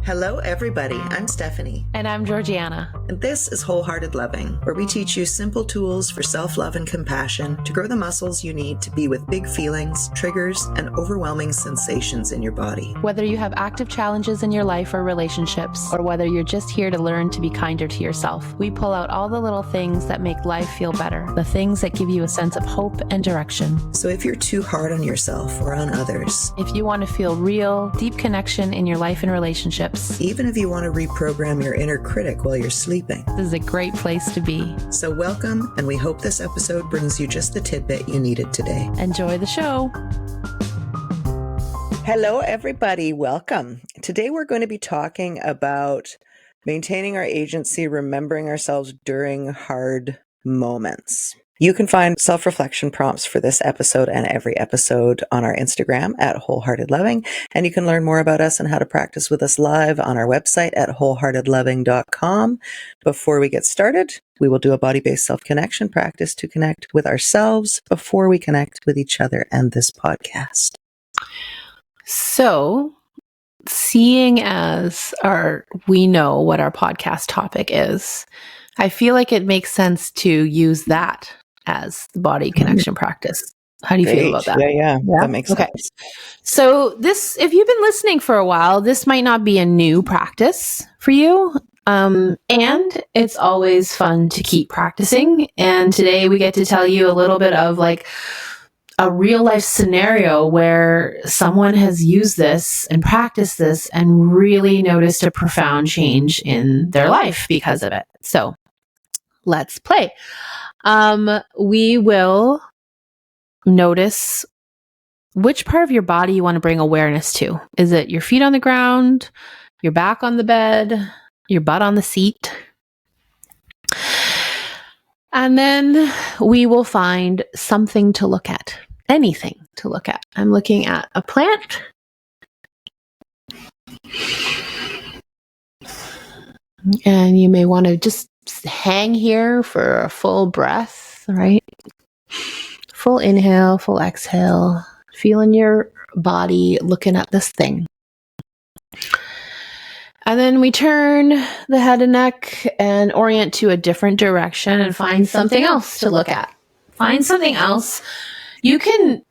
Hello, everybody. I'm Stephanie. And I'm Georgiana. And this is Wholehearted Loving, where we teach you simple tools for self-love and compassion to grow the muscles you need to be with big feelings, triggers, and overwhelming sensations in your body. Whether you have active challenges in your life or relationships, or whether you're just here to learn to be kinder to yourself, we pull out all the little things that make life feel better, the things that give you a sense of hope and direction. So if you're too hard on yourself or on others, if you want to feel real, deep connection in your life and relationships, even if you want to reprogram your inner critic while you're sleeping, this is a great place to be. So welcome, and we hope this episode brings you just the tidbit you needed today. Enjoy the show. Hello, everybody. Welcome. Today we're going to be talking about maintaining our agency, remembering ourselves during hard moments. You can find self-reflection prompts for this episode and every episode on our Instagram at Wholehearted Loving. And you can learn more about us and how to practice with us live on our website at wholeheartedloving.com. Before we get started, we will do a body-based self-connection practice to connect with ourselves before we connect with each other and this podcast. So, seeing as we know what our podcast topic is, I feel like it makes sense to use that as the body connection practice. How do you feel about that? Yeah. That makes sense. So if you've been listening for a while, this might not be a new practice for you. And it's always fun to keep practicing. And today we get to tell you a little bit of like a real life scenario where someone has used this and practiced this and really noticed a profound change in their life because of it. So let's play. We will notice which part of your body you want to bring awareness to. Is it your feet on the ground, your back on the bed, your butt on the seat? And then we will find something to look at, anything to look at. I'm looking at a plant. And you may want to just hang here for a full breath, right? Full inhale, full exhale, feeling your body, looking at this thing. And then we turn the head and neck and orient to a different direction and find something else to look at. Find something else. You can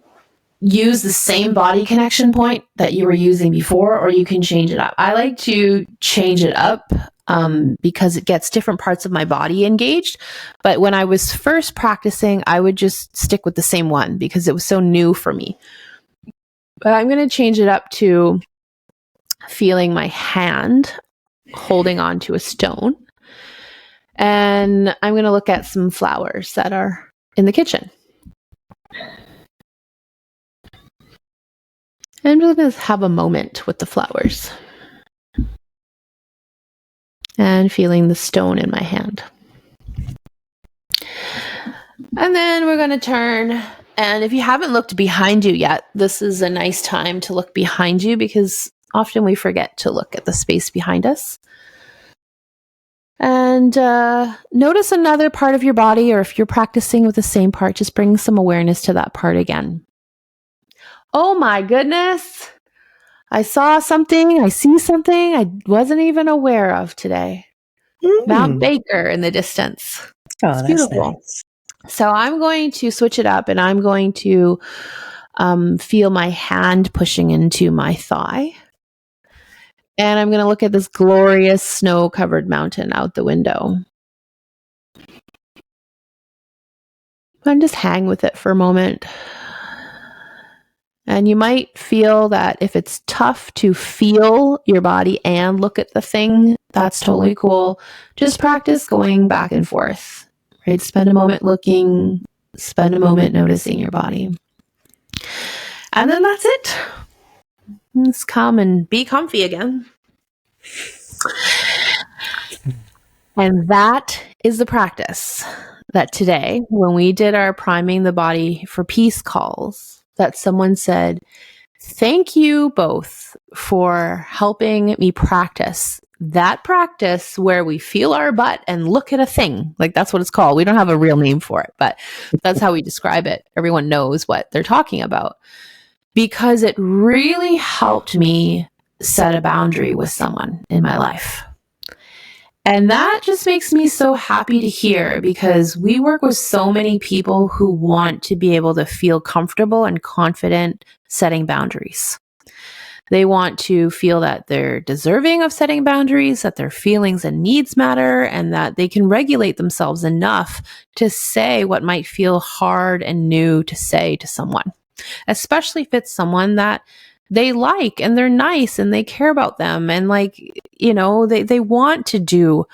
use the same body connection point that you were using before, or you can change it up. I like to change it up because it gets different parts of my body engaged. But when I was first practicing, I would just stick with the same one because it was so new for me. But I'm going to change it up to feeling my hand holding on to a stone. And I'm going to look at some flowers that are in the kitchen. And I'm just going to have a moment with the flowers. And feeling the stone in my hand. And then we're going to turn. And if you haven't looked behind you yet, this is a nice time to look behind you because often we forget to look at the space behind us. And notice another part of your body, or if you're practicing with the same part, just bring some awareness to that part again. Oh my goodness. I saw something. I see something I wasn't even aware of today. Mount Baker in the distance. Oh, it's that's beautiful. Nice. So I'm going to switch it up and I'm going to feel my hand pushing into my thigh. And I'm going to look at this glorious snow-covered mountain out the window. And just hang with it for a moment. And you might feel that if it's tough to feel your body and look at the thing, that's totally cool. Just practice going back and forth, right? Spend a moment looking, spend a moment noticing your body. And then that's it. Just come and be comfy again. And that is the practice that today, when we did our priming the body for peace calls, that someone said, thank you both for helping me practice that practice where we feel our butt and look at a thing. Like that's what it's called. We don't have a real name for it, but that's how we describe it. Everyone knows what they're talking about because it really helped me set a boundary with someone in my life. And that just makes me so happy to hear, because we work with so many people who want to be able to feel comfortable and confident setting boundaries. They want to feel that they're deserving of setting boundaries, that their feelings and needs matter, and that they can regulate themselves enough to say what might feel hard and new to say to someone, especially if it's someone that they like and they're nice and they care about them, and they want to do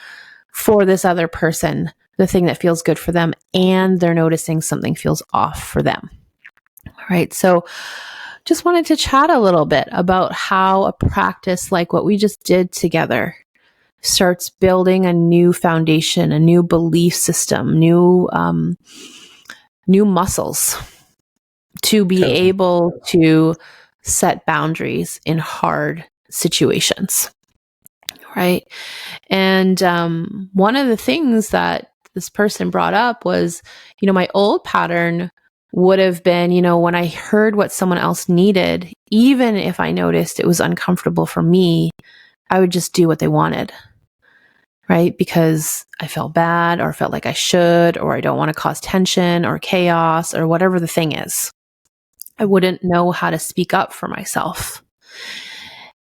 for this other person the thing that feels good for them, and they're noticing something feels off for them. All right. So just wanted to chat a little bit about how a practice like what we just did together starts building a new foundation, a new belief system, new muscles to be able to set boundaries in hard situations. Right. And one of the things that this person brought up was, my old pattern would have been, when I heard what someone else needed, even if I noticed it was uncomfortable for me, I would just do what they wanted. Right. Because I felt bad, or felt like I should, or I don't want to cause tension or chaos or whatever the thing is. I wouldn't know how to speak up for myself.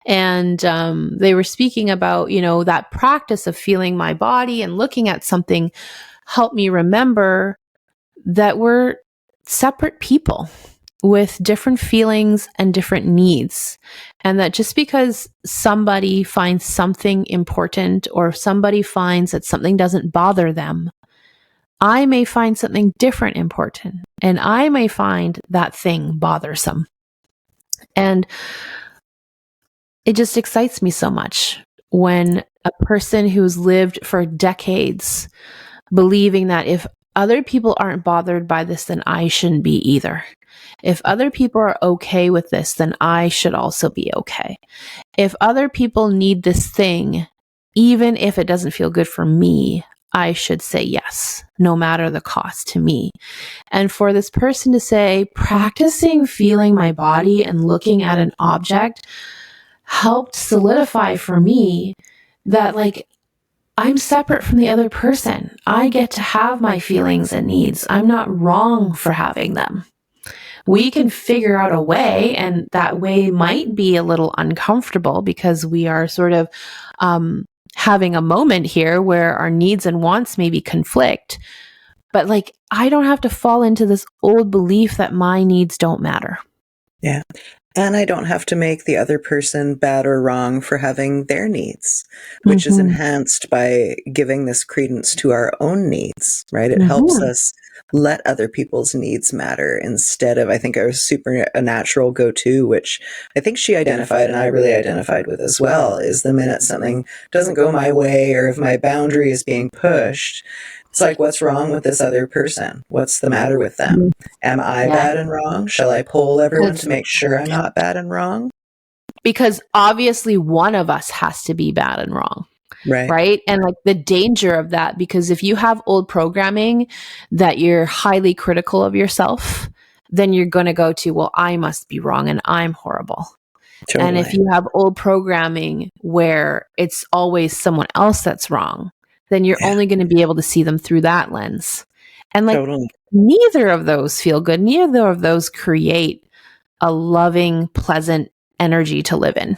And they were speaking about, that practice of feeling my body and looking at something helped me remember that we're separate people with different feelings and different needs. And that just because somebody finds something important, or somebody finds that something doesn't bother them, I may find something different important, and I may find that thing bothersome. And it just excites me so much when a person who's lived for decades believing that if other people aren't bothered by this, then I shouldn't be either. If other people are okay with this, then I should also be okay. If other people need this thing, even if it doesn't feel good for me, I should say yes, no matter the cost to me. And for this person to say, practicing feeling my body and looking at an object helped solidify for me that, I'm separate from the other person. I get to have my feelings and needs. I'm not wrong for having them. We can figure out a way, and that way might be a little uncomfortable because we are sort of having a moment here where our needs and wants maybe conflict. But I don't have to fall into this old belief that my needs don't matter. Yeah. And I don't have to make the other person bad or wrong for having their needs, which is enhanced by giving this credence to our own needs, right? It helps us let other people's needs matter instead of, I think, our supernatural go-to, which I think she identified and I really identified with as well, is the minute something doesn't go my way, or if my boundary is being pushed, it's like, what's wrong with this other person? What's the matter with them? Am I bad and wrong? Shall I poll everyone to make sure I'm not bad and wrong? Because obviously one of us has to be bad and wrong. Right. And the danger of that, because if you have old programming that you're highly critical of yourself, then you're going to go to, well, I must be wrong and I'm horrible. Totally. And if you have old programming where it's always someone else that's wrong, then you're only going to be able to see them through that lens. And neither of those feel good. Neither of those create a loving, pleasant energy to live in.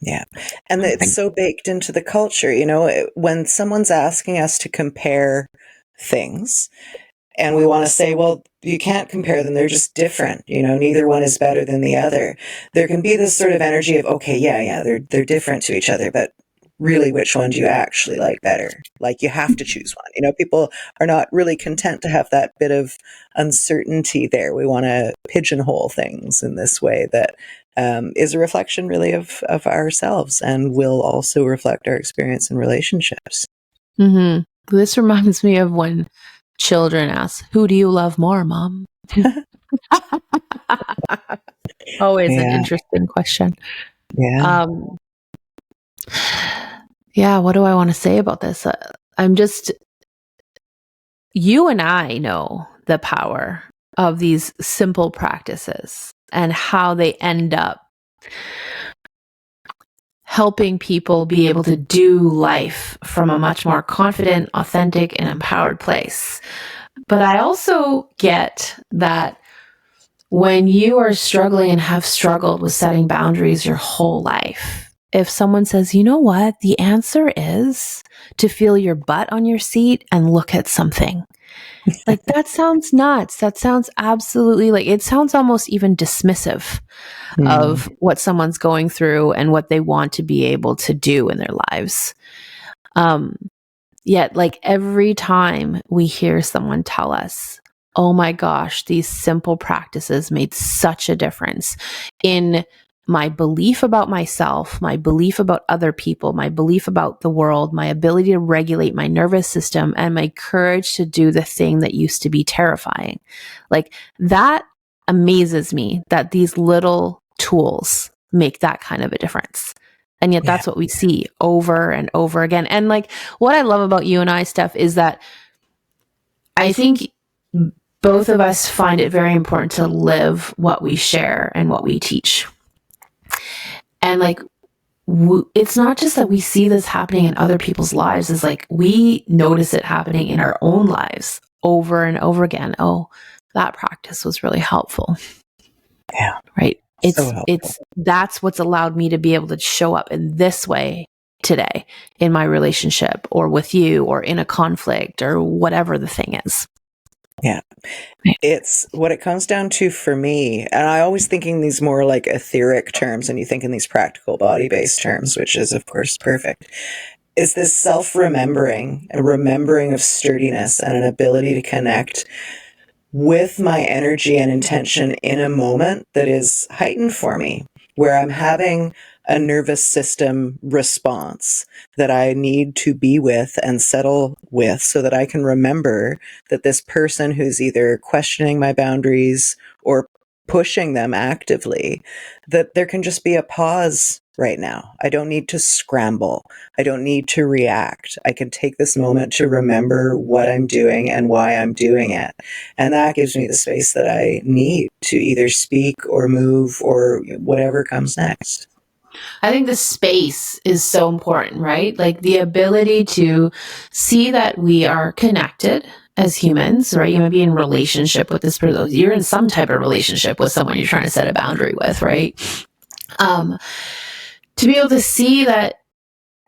Yeah. And it's so baked into the culture, when someone's asking us to compare things and we want to say, well, you can't compare them. They're just different. Neither one is better than the other. There can be this sort of energy of, okay, they're different to each other, but really, which one do you actually like better? You have to choose one. People are not really content to have that bit of uncertainty there. We want to pigeonhole things in this way that is a reflection really of ourselves, and will also reflect our experience in relationships. This reminds me of when children ask, who do you love more, Mom? Always an interesting question. Yeah. What do I want to say about this? You and I know the power of these simple practices and how they end up helping people be able to do life from a much more confident, authentic, and empowered place. But I also get that when you are struggling and have struggled with setting boundaries your whole life, if someone says, you know what, the answer is to feel your butt on your seat and look at something. Like, that sounds nuts. That sounds absolutely like, it sounds almost even dismissive of what someone's going through and what they want to be able to do in their lives. Yet, like, every time we hear someone tell us, oh my gosh, these simple practices made such a difference in my belief about myself, my belief about other people, my belief about the world, my ability to regulate my nervous system, and my courage to do the thing that used to be terrifying. Like, that amazes me that these little tools make that kind of a difference. And yet that's what we see over and over again. And like, what I love about you and I, Steph, is that I think both of us find it very important to live what we share and what we teach. And like, it's not just that we see this happening in other people's lives. It's like, we notice it happening in our own lives over and over again. Oh, that practice was really helpful. Yeah. Right. It's that's what's allowed me to be able to show up in this way today in my relationship or with you or in a conflict or whatever the thing is. Yeah. It's what it comes down to for me. And I always thinking these more like etheric terms, and you think in these practical body-based terms, which is of course perfect, is this self-remembering, a remembering of sturdiness and an ability to connect with my energy and intention in a moment that is heightened for me, where I'm having a nervous system response that I need to be with and settle with so that I can remember that this person who's either questioning my boundaries or pushing them actively, that there can just be a pause right now. I don't need to scramble. I don't need to react. I can take this moment to remember what I'm doing and why I'm doing it. And that gives me the space that I need to either speak or move or whatever comes next. I think the space is so important, right? Like the ability to see that we are connected as humans, right? You might be in relationship with this person. You're in some type of relationship with someone you're trying to set a boundary with, right? To be able to see that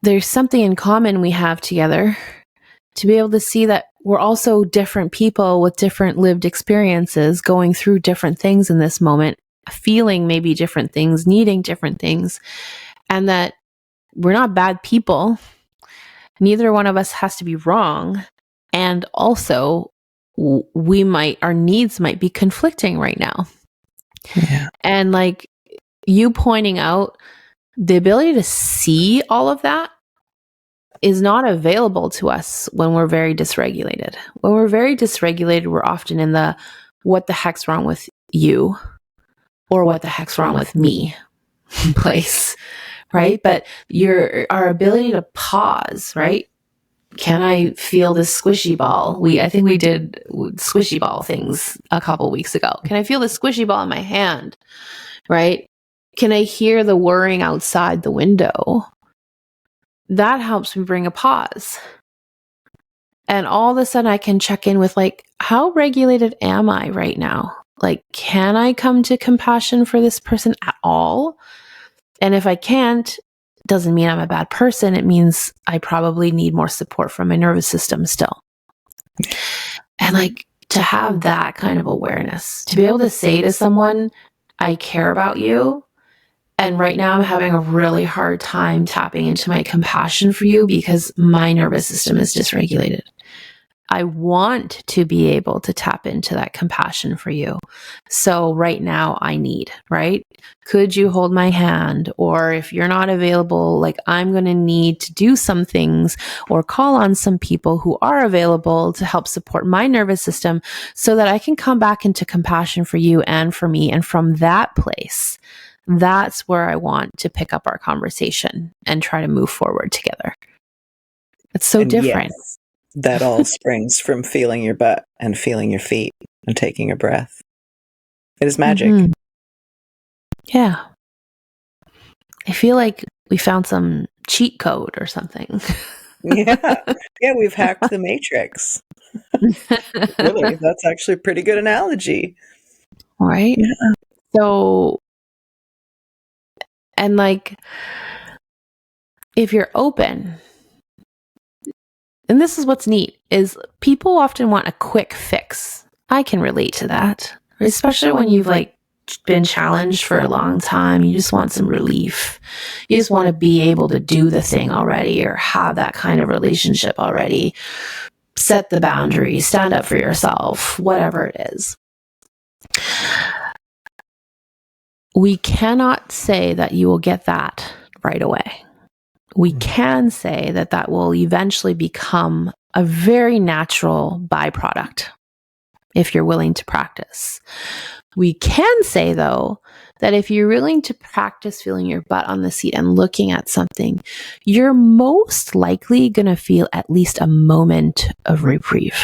there's something in common we have together, to be able to see that we're also different people with different lived experiences, going through different things in this moment, feeling maybe different things, needing different things, and that we're not bad people. Neither one of us has to be wrong. And also, our needs might be conflicting right now. Yeah. And like you pointing out, the ability to see all of that is not available to us when we're very dysregulated. When we're very dysregulated, we're often in the what the heck's wrong with you or what the heck's wrong with me place, right? But our ability to pause, right? Can I feel this squishy ball? I think we did squishy ball things a couple weeks ago. Can I feel the squishy ball in my hand, right? Can I hear the whirring outside the window? That helps me bring a pause. And all of a sudden I can check in with like, how regulated am I right now? Like, can I come to compassion for this person at all? And if I can't, doesn't mean I'm a bad person. It means I probably need more support from my nervous system still. And like to have that kind of awareness, to be able to say to someone, I care about you. And right now I'm having a really hard time tapping into my compassion for you because my nervous system is dysregulated. I want to be able to tap into that compassion for you. So right now I need, right? Could you hold my hand? Or if you're not available, like I'm going to need to do some things or call on some people who are available to help support my nervous system so that I can come back into compassion for you and for me. And from that place, that's where I want to pick up our conversation and try to move forward together. It's so different. Yes, that all springs from feeling your butt and feeling your feet and taking a breath. It is magic. Mm-hmm. Yeah. I feel like we found some cheat code or something. Yeah. Yeah, we've hacked the matrix. Really, that's actually a pretty good analogy. Right? Yeah. So, and like, if you're open, and this is what's neat, is people often want a quick fix. I can relate to that, especially when you've like been challenged for a long time. You just want some relief. You just want to be able to do the thing already, or have that kind of relationship already. Set the boundaries, stand up for yourself, whatever it is. We cannot say that you will get that right away. We can say that that will eventually become a very natural byproduct if you're willing to practice. We can say, though, that if you're willing to practice feeling your butt on the seat and looking at something, you're most likely going to feel at least a moment of reprieve,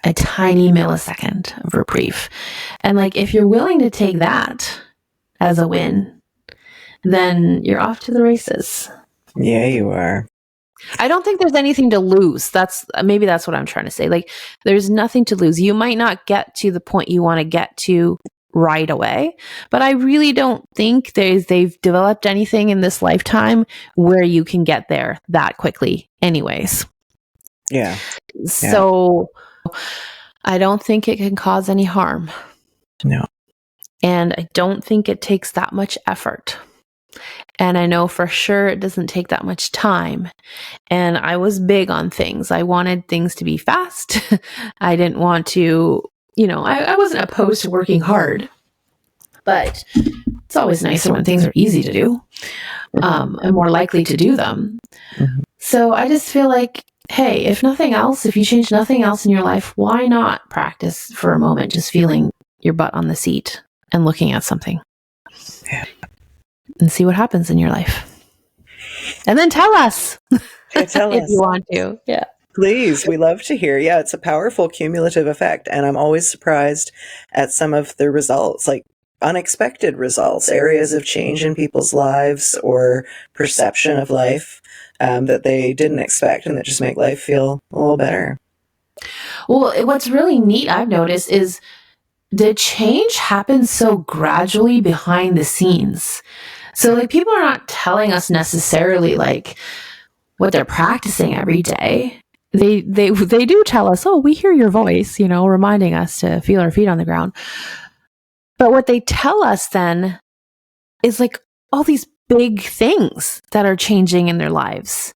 a tiny millisecond of reprieve. And like, if you're willing to take that as a win, then you're off to the races. Yeah, you are. I don't think there's anything to lose. Maybe that's what I'm trying to say. Like, there's nothing to lose. You might not get to the point you want to get to right away, but I really don't think they've developed anything in this lifetime where you can get there that quickly anyways. Yeah. So I don't think it can cause any harm. No. And I don't think it takes that much effort. And I know for sure it doesn't take that much time. And I was big on things. I wanted things to be fast. I didn't want to, I wasn't opposed to working hard, but it's always nicer when things are easy to do, and more likely to do them. Mm-hmm. So I just feel like, hey, if nothing else, if you change nothing else in your life, why not practice for a moment, just feeling your butt on the seat and looking at something? Yeah. And see what happens in your life. And then tell us. Tell if us. You want to. Yeah. Please. We love to hear. Yeah, it's a powerful cumulative effect. And I'm always surprised at some of the results, like unexpected results, areas of change in people's lives or perception of life that they didn't expect and that just make life feel a little better. Well, what's really neat I've noticed is the change happens so gradually behind the scenes. So like, people are not telling us necessarily like what they're practicing every day. They do tell us, oh, we hear your voice, reminding us to feel our feet on the ground. But what they tell us then is like all these big things that are changing in their lives.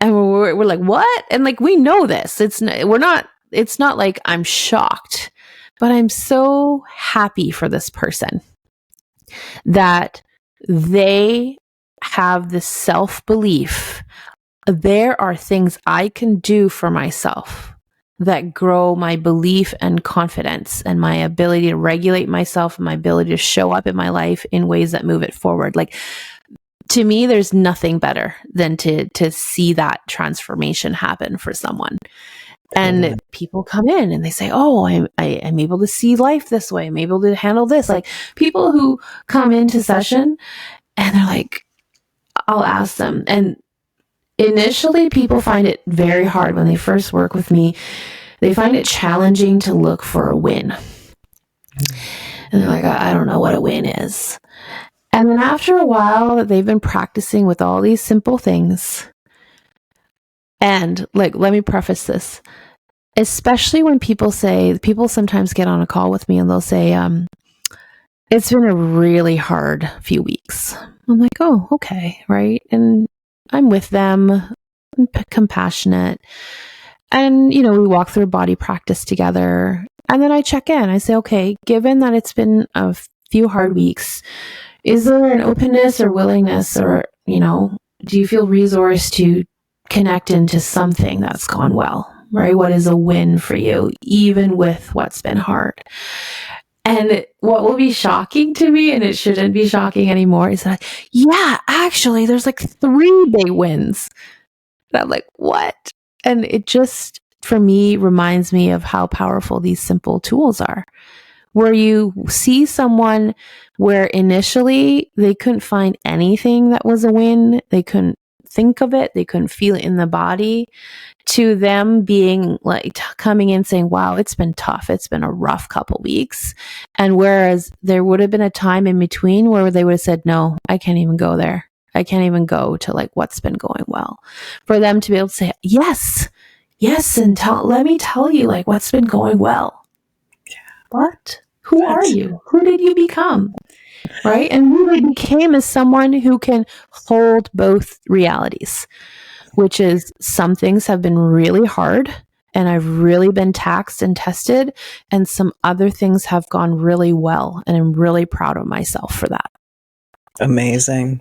And we're like, what? And like, we know this. It's not like I'm shocked, but I'm so happy for this person that they have this self-belief. There are things I can do for myself that grow my belief and confidence and my ability to regulate myself and my ability to show up in my life in ways that move it forward. Like, to me, there's nothing better than to see that transformation happen for someone. And people come in and they say, oh, I'm able to see life this way. I'm able to handle this. Like, people who come into session and they're like, I'll ask them. And initially, people find it very hard when they first work with me. They find it challenging to look for a win. And they're like, I don't know what a win is. And then after a while, they've been practicing with all these simple things. And like, let me preface this, especially when people sometimes get on a call with me and they'll say, it's been a really hard few weeks. I'm like, oh, okay. Right. And I'm with them, I'm compassionate. And, we walk through body practice together. And then I check in. I say, okay, given that it's been a few hard weeks, is there an openness or willingness or, do you feel resourced to connect into something that's gone well, right? What is a win for you, even with what's been hard? And what will be shocking to me, and it shouldn't be shocking anymore, is that, yeah, actually, there's like 3 big wins. And I'm like, what? And it just, for me, reminds me of how powerful these simple tools are. where you see someone where initially they couldn't find anything that was a win. They couldn't think of it. They couldn't feel it in the body, to them being like coming in saying, wow, it's been tough. It's been a rough couple weeks. And whereas there would have been a time in between where they would have said, no, I can't even go there. I can't even go to like what's been going well. For them to be able to say, yes, and let me tell you like what's been going well. What? Who are you? Who did you become? Right? And who they became is someone who can hold both realities, which is some things have been really hard and I've really been taxed and tested, and some other things have gone really well, and I'm really proud of myself for that. Amazing.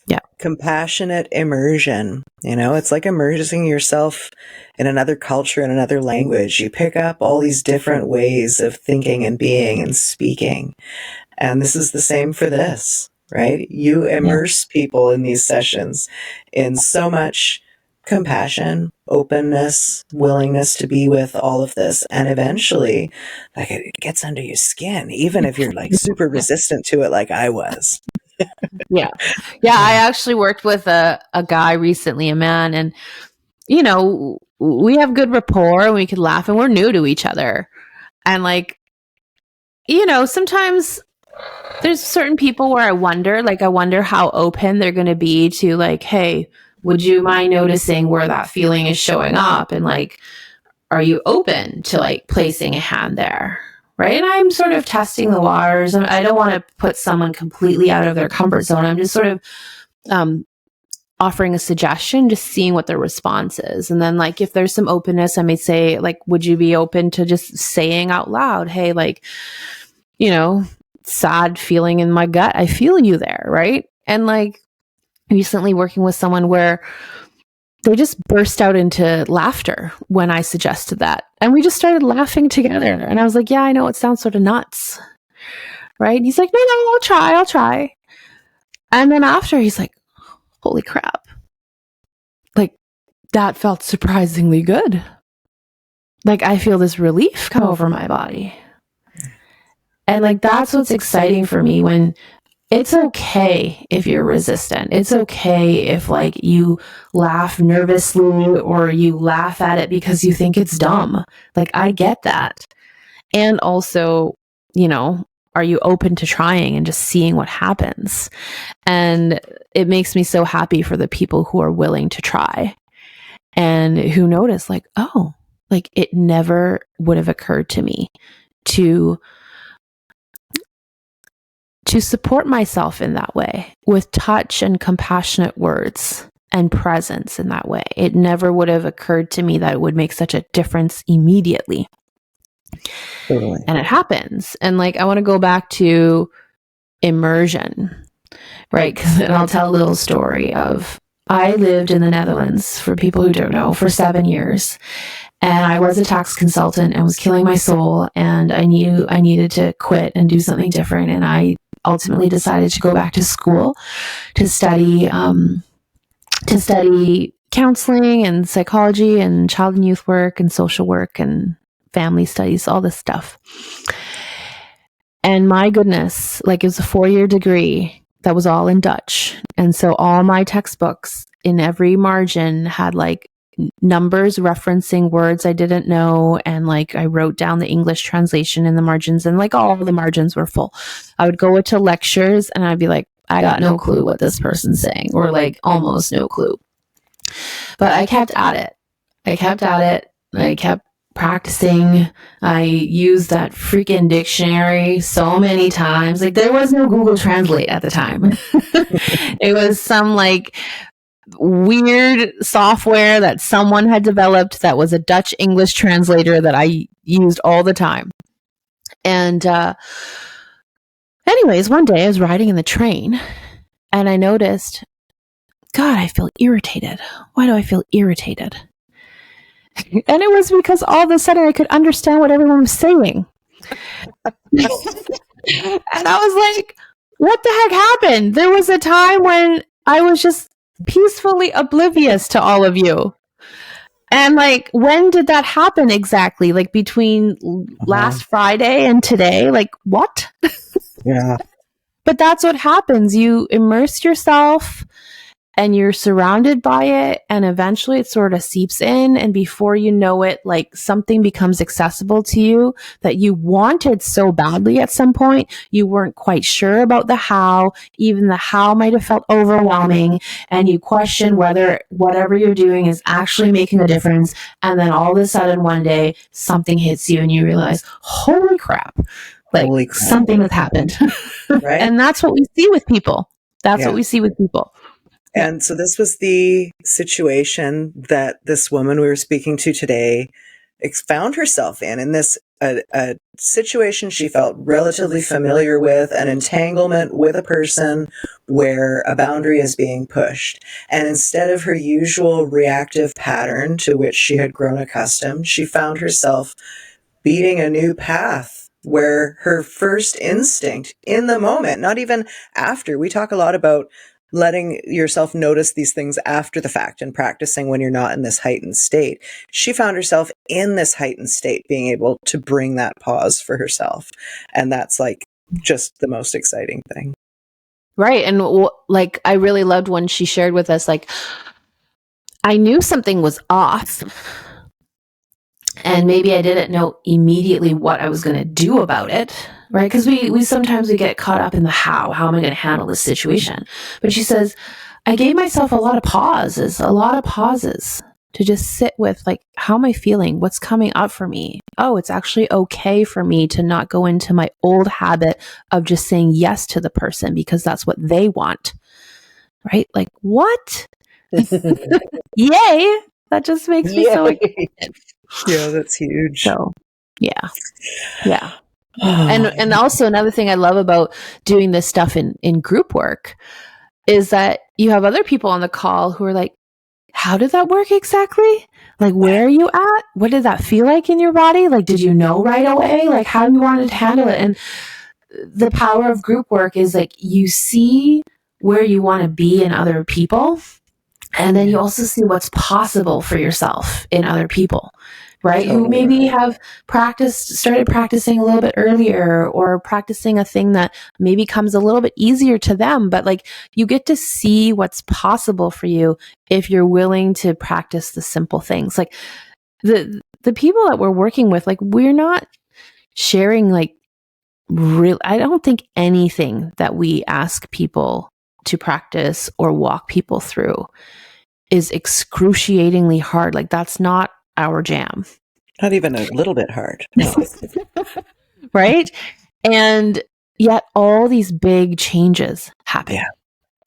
Yeah. Compassionate immersion. You know, it's like immersing yourself in another culture, in another language. You pick up all these different ways of thinking and being and speaking. And this is the same for this, right? You immerse people in these sessions in so much compassion, openness, willingness to be with all of this. And eventually, like, it gets under your skin, even if you're like super resistant to it, like I was. Yeah. I actually worked with a guy recently, a man, and you know, we have good rapport and we could laugh, and we're new to each other. And like, you know, sometimes there's certain people where I wonder how open they're going to be to like, hey, would you mind noticing where that feeling is showing up? And like, are you open to like placing a hand there? Right. And I'm sort of testing the waters. I don't want to put someone completely out of their comfort zone. I'm just sort of offering a suggestion, just seeing what their response is. And then like, if there's some openness, I may say like, would you be open to just saying out loud, hey, like, you know, sad feeling in my gut. I feel you there. Right. And like recently working with someone where they just burst out into laughter when I suggested that. And we just started laughing together. And I was like, yeah, I know it sounds sort of nuts. Right. And he's like, no, I'll try. And then after he's like, holy crap. Like that felt surprisingly good. Like I feel this relief come over my body. And like, that's what's exciting for me, when it's okay if you're resistant. It's okay if like you laugh nervously or you laugh at it because you think it's dumb. Like I get that. And also, you know, are you open to trying and just seeing what happens? And it makes me so happy for the people who are willing to try and who notice like, oh, like it never would have occurred to me to support myself in that way with touch and compassionate words and presence in that way. It never would have occurred to me that it would make such a difference immediately. Totally. And it happens. And like, I want to go back to immersion, right? And I'll tell a little story of, I lived in the Netherlands, for people who don't know, for 7 years. And I was a tax consultant and was killing my soul. And I knew I needed to quit and do something different. And I ultimately decided to go back to school to study counseling and psychology and child and youth work and social work and family studies, all this stuff. And my goodness, like it was a 4-year degree that was all in Dutch. And so all my textbooks in every margin had like numbers referencing words I didn't know, and like I wrote down the English translation in the margins, and like all the margins were full. I would go to lectures and I'd be like, I got no clue what this person's saying, or like almost no clue. But I kept at it. I kept practicing. I used that freaking dictionary so many times. Like there was no Google Translate at the time. It was some like weird software that someone had developed that was a Dutch English translator that I used all the time. And anyways, one day I was riding in the train and I noticed, God, I feel irritated. Why do I feel irritated? And it was because all of a sudden I could understand what everyone was saying. And I was like, what the heck happened? There was a time when I was just peacefully oblivious to all of you. And like, when did that happen exactly? Like between last Friday and today? Like, what? Yeah. But that's what happens. You immerse yourself and you're surrounded by it, and eventually it sort of seeps in, and before you know it, like, something becomes accessible to you that you wanted so badly at some point. You weren't quite sure about the how. Even the how might have felt overwhelming, and you question whether whatever you're doing is actually making a difference. And then all of a sudden one day something hits you and you realize, holy crap, like, something has happened. Right? And that's what we see with people. That's what we see with people. And so this was the situation that this woman we were speaking to today found herself in this a situation she felt relatively familiar with, an entanglement with a person where a boundary is being pushed. And instead of her usual reactive pattern to which she had grown accustomed, she found herself beating a new path where her first instinct in the moment, not even after, we talk a lot about letting yourself notice these things after the fact and practicing when you're not in this heightened state. She found herself in this heightened state, being able to bring that pause for herself. And that's like just the most exciting thing. Right. And like, I really loved when she shared with us, like, I knew something was off, and maybe I didn't know immediately what I was going to do about it, right? Because we sometimes we get caught up in the how am I going to handle this situation? But she says, I gave myself a lot of pauses to just sit with, like, how am I feeling? What's coming up for me? Oh, it's actually okay for me to not go into my old habit of just saying yes to the person because that's what they want, right? Like, what? Yay! That just makes me so excited. Yeah, that's huge. So, yeah. And also another thing I love about doing this stuff in group work is that you have other people on the call who are like, how did that work exactly? Like, where are you at? What did that feel like in your body? Like, did you know right away? Like, how you wanted to handle it? And the power of group work is, like, you see where you want to be in other people, and then you also see what's possible for yourself in other people, right? Who maybe have started practicing a little bit earlier, or practicing a thing that maybe comes a little bit easier to them. But like, you get to see what's possible for you if you're willing to practice the simple things. Like the people that we're working with, like, we're not sharing like real, I don't think anything that we ask people to practice or walk people through is excruciatingly hard. Like, that's not our jam. Not even a little bit hard. No. Right? And yet all these big changes happen.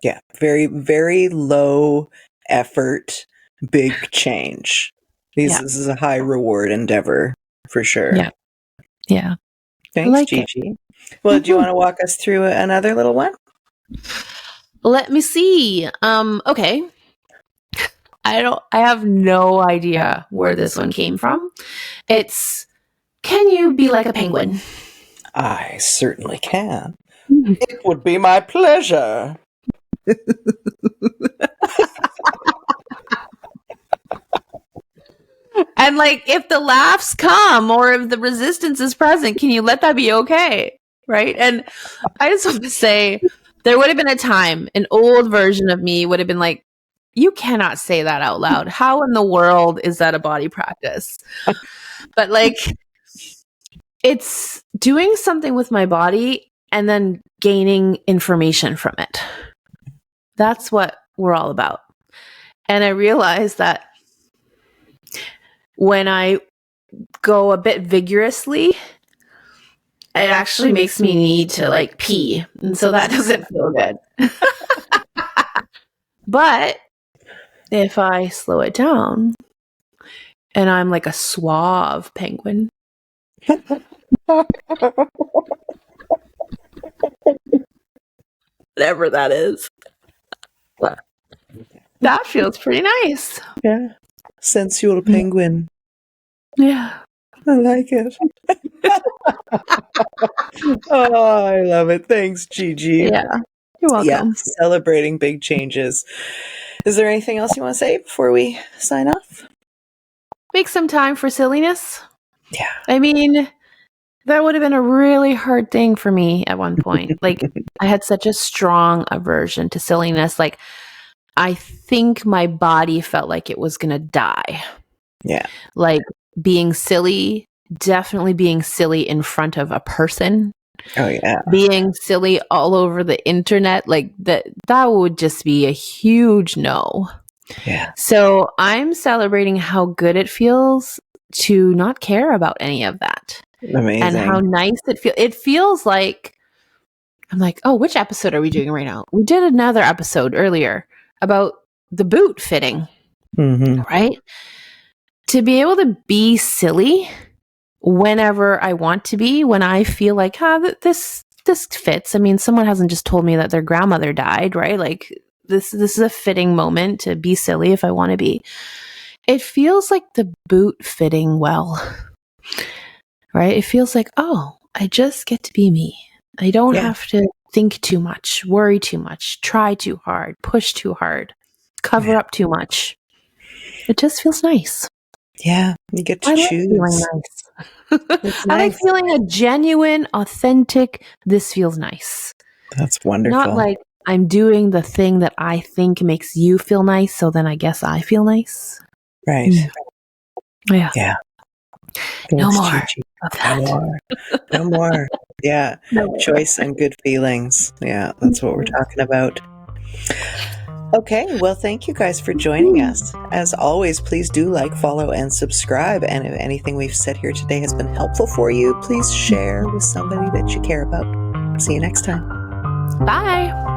Yeah. Very, very low effort, big change. This is a high reward endeavor for sure. Yeah. Thanks, like Gigi. Well, do you want to walk us through another little one? Let me see. Okay. I have no idea where this one came from. It's, can you be like a penguin? I certainly can. It would be my pleasure. And like, if the laughs come or if the resistance is present, can you let that be okay? Right? And I just want to say, there would have been a time, an old version of me would have been like, you cannot say that out loud. How in the world is that a body practice? But like, it's doing something with my body and then gaining information from it. That's what we're all about. And I realized that when I go a bit vigorously, it actually makes me need to like pee. And so that doesn't feel good. But if I slow it down and I'm like a suave penguin, whatever that is, that feels pretty nice. Yeah. Sensual penguin. Yeah. I like it. Oh, I love it. Thanks, Gigi. Yeah. You're welcome. Yeah, celebrating big changes. Is there anything else you want to say before we sign off? make some time for silliness. Yeah. I mean, that would have been a really hard thing for me at one point. Like, I had such a strong aversion to silliness. Like, I think my body felt like it was going to die. Yeah. Like, being silly, definitely being silly in front of a person. Oh, yeah. Being silly all over the internet, like that would just be a huge no. Yeah. So I'm celebrating how good it feels to not care about any of that. Amazing. And how nice it feels. It feels like, I'm like, oh, which episode are we doing right now? We did another episode earlier about the boot fitting, right? To be able to be silly whenever I want to be, when I feel like, this fits. I mean, someone hasn't just told me that their grandmother died, right? Like, this is a fitting moment to be silly if I want to be. It feels like the boot fitting well, right? It feels like, oh, I just get to be me. I don't have to think too much, worry too much, try too hard, push too hard, cover up too much. It just feels nice. Yeah, you get to choose. Feeling nice. I like feeling a genuine, authentic, this feels nice. That's wonderful. Not like I'm doing the thing that I think makes you feel nice, so then I guess I feel nice. Right. Yeah. Yeah. No more of that. No more. Yeah. No more. Choice and good feelings. Yeah, that's what we're talking about. Okay, well, thank you guys for joining us. As always, please do like, follow, and subscribe. And if anything we've said here today has been helpful for you, please share with somebody that you care about. See you next time. Bye.